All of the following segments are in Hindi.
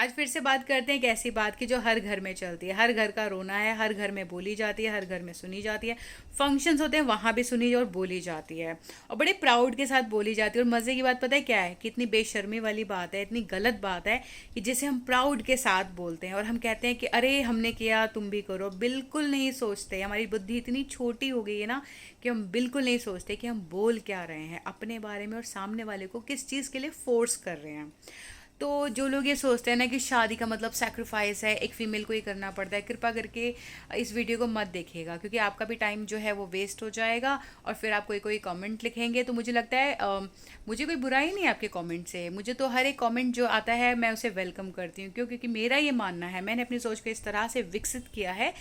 आज फिर से बात करते हैं एक ऐसी बात की जो हर घर में चलती है, हर घर का रोना है, हर घर में बोली जाती है, हर घर में सुनी जाती है। फंक्शंस होते हैं वहाँ भी सुनी और बोली जाती है, और बड़े प्राउड के साथ बोली जाती है। और मज़े की बात पता है क्या है, कि इतनी बेशर्मी वाली बात है, इतनी गलत बात है कि जिसे हम प्राउड के साथ बोलते हैं और हम कहते हैं कि अरे हमने किया तुम भी करो। बिल्कुल नहीं सोचते, हमारी बुद्धि इतनी छोटी हो गई है ना कि हम बिल्कुल नहीं सोचते कि हम बोल क्या रहे हैं अपने बारे में और सामने वाले को किस चीज़ के लिए फोर्स कर रहे हैं। तो जो लोग ये सोचते हैं ना कि शादी का मतलब सैक्रिफाइस है, एक फ़ीमेल को ही करना पड़ता है, कृपा करके इस वीडियो को मत देखिएगा, क्योंकि आपका भी टाइम जो है वो वेस्ट हो जाएगा। और फिर आप कोई कोई कमेंट लिखेंगे तो मुझे लगता है मुझे कोई बुराई नहीं है आपके कमेंट से। मुझे तो हर एक कमेंट जो आता है मैं उसे वेलकम करती हूँ, क्यों? क्योंकि मेरा ये मानना है, मैंने अपनी सोच को इस तरह से विकसित किया है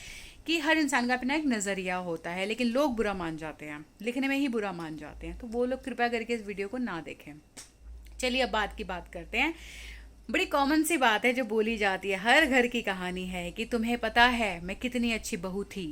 कि हर इंसान का अपना एक नज़रिया होता है, लेकिन लोग बुरा मान जाते हैं, लिखने में ही बुरा मान जाते हैं। तो वो लोग कृपया करके इस वीडियो को ना देखें। चलिए अब बात की बात करते हैं। बड़ी कॉमन सी बात है जो बोली जाती है, हर घर की कहानी है कि तुम्हें पता है मैं कितनी अच्छी बहू थी।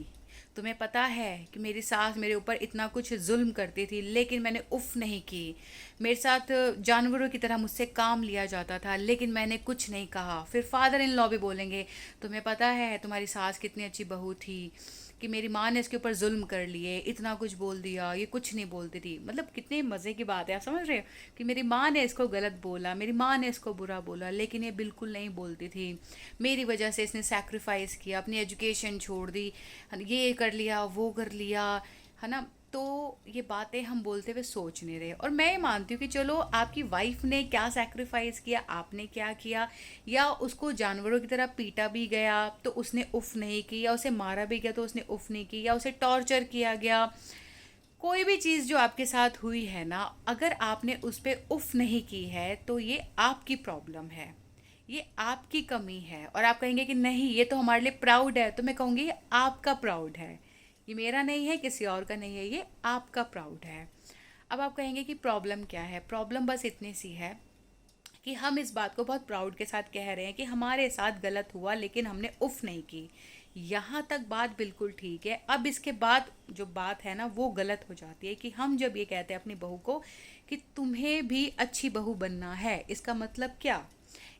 तुम्हें पता है कि मेरी सास मेरे ऊपर इतना कुछ जुल्म करती थी लेकिन मैंने उफ नहीं की। मेरे साथ जानवरों की तरह मुझसे काम लिया जाता था लेकिन मैंने कुछ नहीं कहा। फिर फादर इन लॉ भी बोलेंगे, तुम्हें पता है तुम्हारी सास कितनी अच्छी बहू थी, कि मेरी माँ ने इसके ऊपर जुल्म कर लिए, इतना कुछ बोल दिया, ये कुछ नहीं बोलती थी। मतलब कितने मज़े की बात है, आप समझ रहे हो? कि मेरी माँ ने इसको गलत बोला, मेरी माँ ने इसको बुरा बोला, लेकिन ये बिल्कुल नहीं बोलती थी। मेरी वजह से इसने सैक्रिफाइस किया, अपनी एजुकेशन छोड़ दी, ये कर लिया वो कर लिया, है ना? तो ये बातें हम बोलते हुए सोच नहीं रहे। और मैं ये मानती हूँ कि चलो आपकी वाइफ ने क्या सैक्रिफाइस किया, आपने क्या किया, या उसको जानवरों की तरह पीटा भी गया तो उसने उफ नहीं की, या उसे मारा भी गया तो उसने उफ नहीं की, या उसे टॉर्चर किया गया, कोई भी चीज़ जो आपके साथ हुई है ना, अगर आपने उस पर उफ नहीं की है तो ये आपकी प्रॉब्लम है, ये आपकी कमी है। और आप कहेंगे कि नहीं ये तो हमारे लिए प्राउड है, तो मैं कहूँगी ये आपका प्राउड है, ये मेरा नहीं है, किसी और का नहीं है, ये आपका प्राउड है। अब आप कहेंगे कि प्रॉब्लम क्या है? प्रॉब्लम बस इतनी सी है कि हम इस बात को बहुत प्राउड के साथ कह रहे हैं कि हमारे साथ गलत हुआ लेकिन हमने उफ नहीं की। यहाँ तक बात बिल्कुल ठीक है। अब इसके बाद जो बात है ना वो गलत हो जाती है कि हम जब ये कहते हैं अपनी बहू को कि तुम्हें भी अच्छी बहू बनना है, इसका मतलब क्या?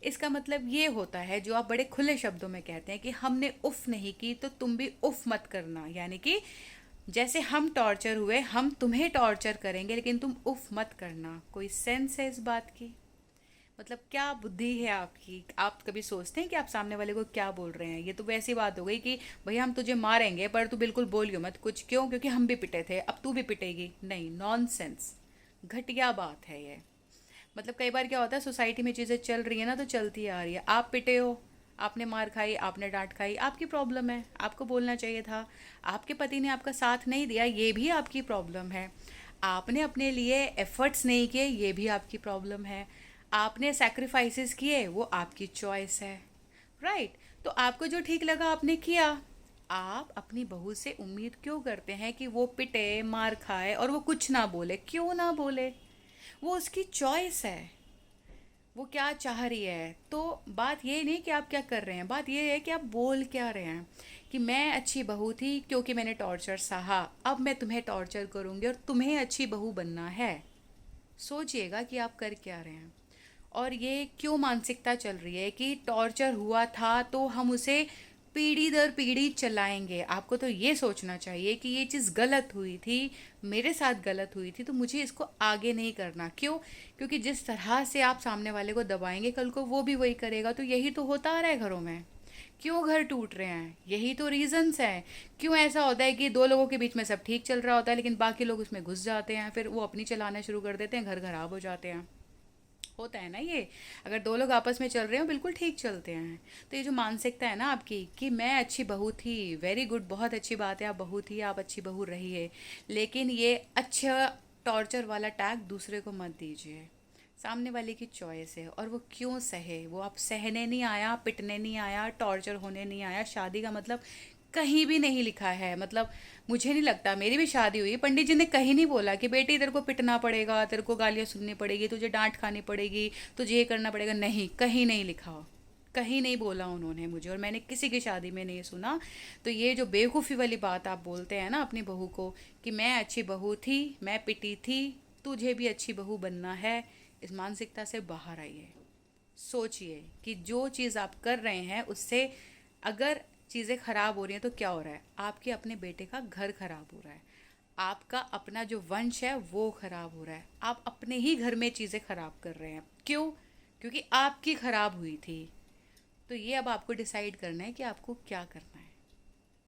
इसका मतलब ये होता है जो आप बड़े खुले शब्दों में कहते हैं कि हमने उफ नहीं की तो तुम भी उफ मत करना, यानी कि जैसे हम टॉर्चर हुए हम तुम्हें टॉर्चर करेंगे लेकिन तुम उफ मत करना। कोई सेंस है इस बात की? मतलब क्या बुद्धि है आपकी? आप कभी सोचते हैं कि आप सामने वाले को क्या बोल रहे हैं? ये तो वैसी बात हो गई कि भैया हम तुझे मारेंगे पर तू बिल्कुल बोलियो मत कुछ। क्यों? क्योंकि हम भी पिटे थे, अब तू भी पिटेगी। नहीं, नॉनसेंस, घटिया बात है ये। मतलब कई बार क्या होता है, सोसाइटी में चीज़ें चल रही है ना तो चलती आ रही है, आप पिटे हो, आपने मार खाई, आपने डांट खाई, आपकी प्रॉब्लम है, आपको बोलना चाहिए था। आपके पति ने आपका साथ नहीं दिया, ये भी आपकी प्रॉब्लम है। आपने अपने लिए एफर्ट्स नहीं किए, ये भी आपकी प्रॉब्लम है। आपने सैक्रिफाइसेस किए, वो आपकी चॉइस है, राइट? तो आपको जो ठीक लगा आपने किया। आप अपनी बहू से उम्मीद क्यों करते हैं कि वो पिटे, मार खाए और वो कुछ ना बोले? क्यों ना बोले? वो उसकी चॉइस है, वो क्या चाह रही है। तो बात ये नहीं कि आप क्या कर रहे हैं, बात ये है कि आप बोल क्या रहे हैं। कि मैं अच्छी बहू थी क्योंकि मैंने टॉर्चर सहा, अब मैं तुम्हें टॉर्चर करूँगी और तुम्हें अच्छी बहू बनना है। सोचिएगा कि आप कर क्या रहे हैं। और ये क्यों मानसिकता चल रही है कि टॉर्चर हुआ था तो हम उसे पीढ़ी दर पीढ़ी चलाएंगे? आपको तो ये सोचना चाहिए कि ये चीज़ गलत हुई थी, मेरे साथ गलत हुई थी, तो मुझे इसको आगे नहीं करना। क्यों? क्योंकि जिस तरह से आप सामने वाले को दबाएंगे कल को वो भी वही करेगा। तो यही तो होता आ रहा है घरों में। क्यों घर टूट रहे हैं? यही तो रीजंस हैं। क्यों ऐसा होता है कि दो लोगों के बीच में सब ठीक चल रहा होता है लेकिन बाकी लोग उसमें घुस जाते हैं, फिर वो अपनी चलाना शुरू कर देते हैं, घर खराब हो जाते हैं। होता है ना ये। अगर दो लोग आपस में चल रहे हो बिल्कुल ठीक चलते हैं। तो ये जो मानसिकता है ना आपकी कि मैं अच्छी बहू थी, वेरी गुड, बहुत अच्छी बात है, आप बहू थी, आप अच्छी बहू रही है, लेकिन ये अच्छा टॉर्चर वाला टैग दूसरे को मत दीजिए। सामने वाले की चॉइस है और वो क्यों सहे। वो आप सहने नहीं आया, पिटने नहीं आया, टॉर्चर होने नहीं आया। शादी का मतलब कहीं भी नहीं लिखा है। मतलब मुझे नहीं लगता, मेरी भी शादी हुई, पंडित जी ने कहीं नहीं बोला कि बेटी तेरे को पिटना पड़ेगा, तेरे को गालियाँ सुननी पड़ेगी, तुझे डांट खानी पड़ेगी, तुझे ये करना पड़ेगा। नहीं, कहीं नहीं लिखा, कहीं नहीं बोला उन्होंने मुझे, और मैंने किसी की शादी में नहीं सुना। तो ये जो बेवकूफ़ी वाली बात आप बोलते हैं ना अपनी बहू को कि मैं अच्छी बहू थी, मैं पिटी थी, तुझे भी अच्छी बहू बनना है, इस मानसिकता से बाहर आइए। सोचिए कि जो चीज़ आप कर रहे हैं उससे अगर चीज़ें खराब हो रही हैं तो क्या हो रहा है, आपके अपने बेटे का घर खराब हो रहा है, आपका अपना जो वंश है वो खराब हो रहा है, आप अपने ही घर में चीज़ें खराब कर रहे हैं। क्यों? क्योंकि आपकी खराब हुई थी। तो ये अब आपको डिसाइड करना है कि आपको क्या करना है।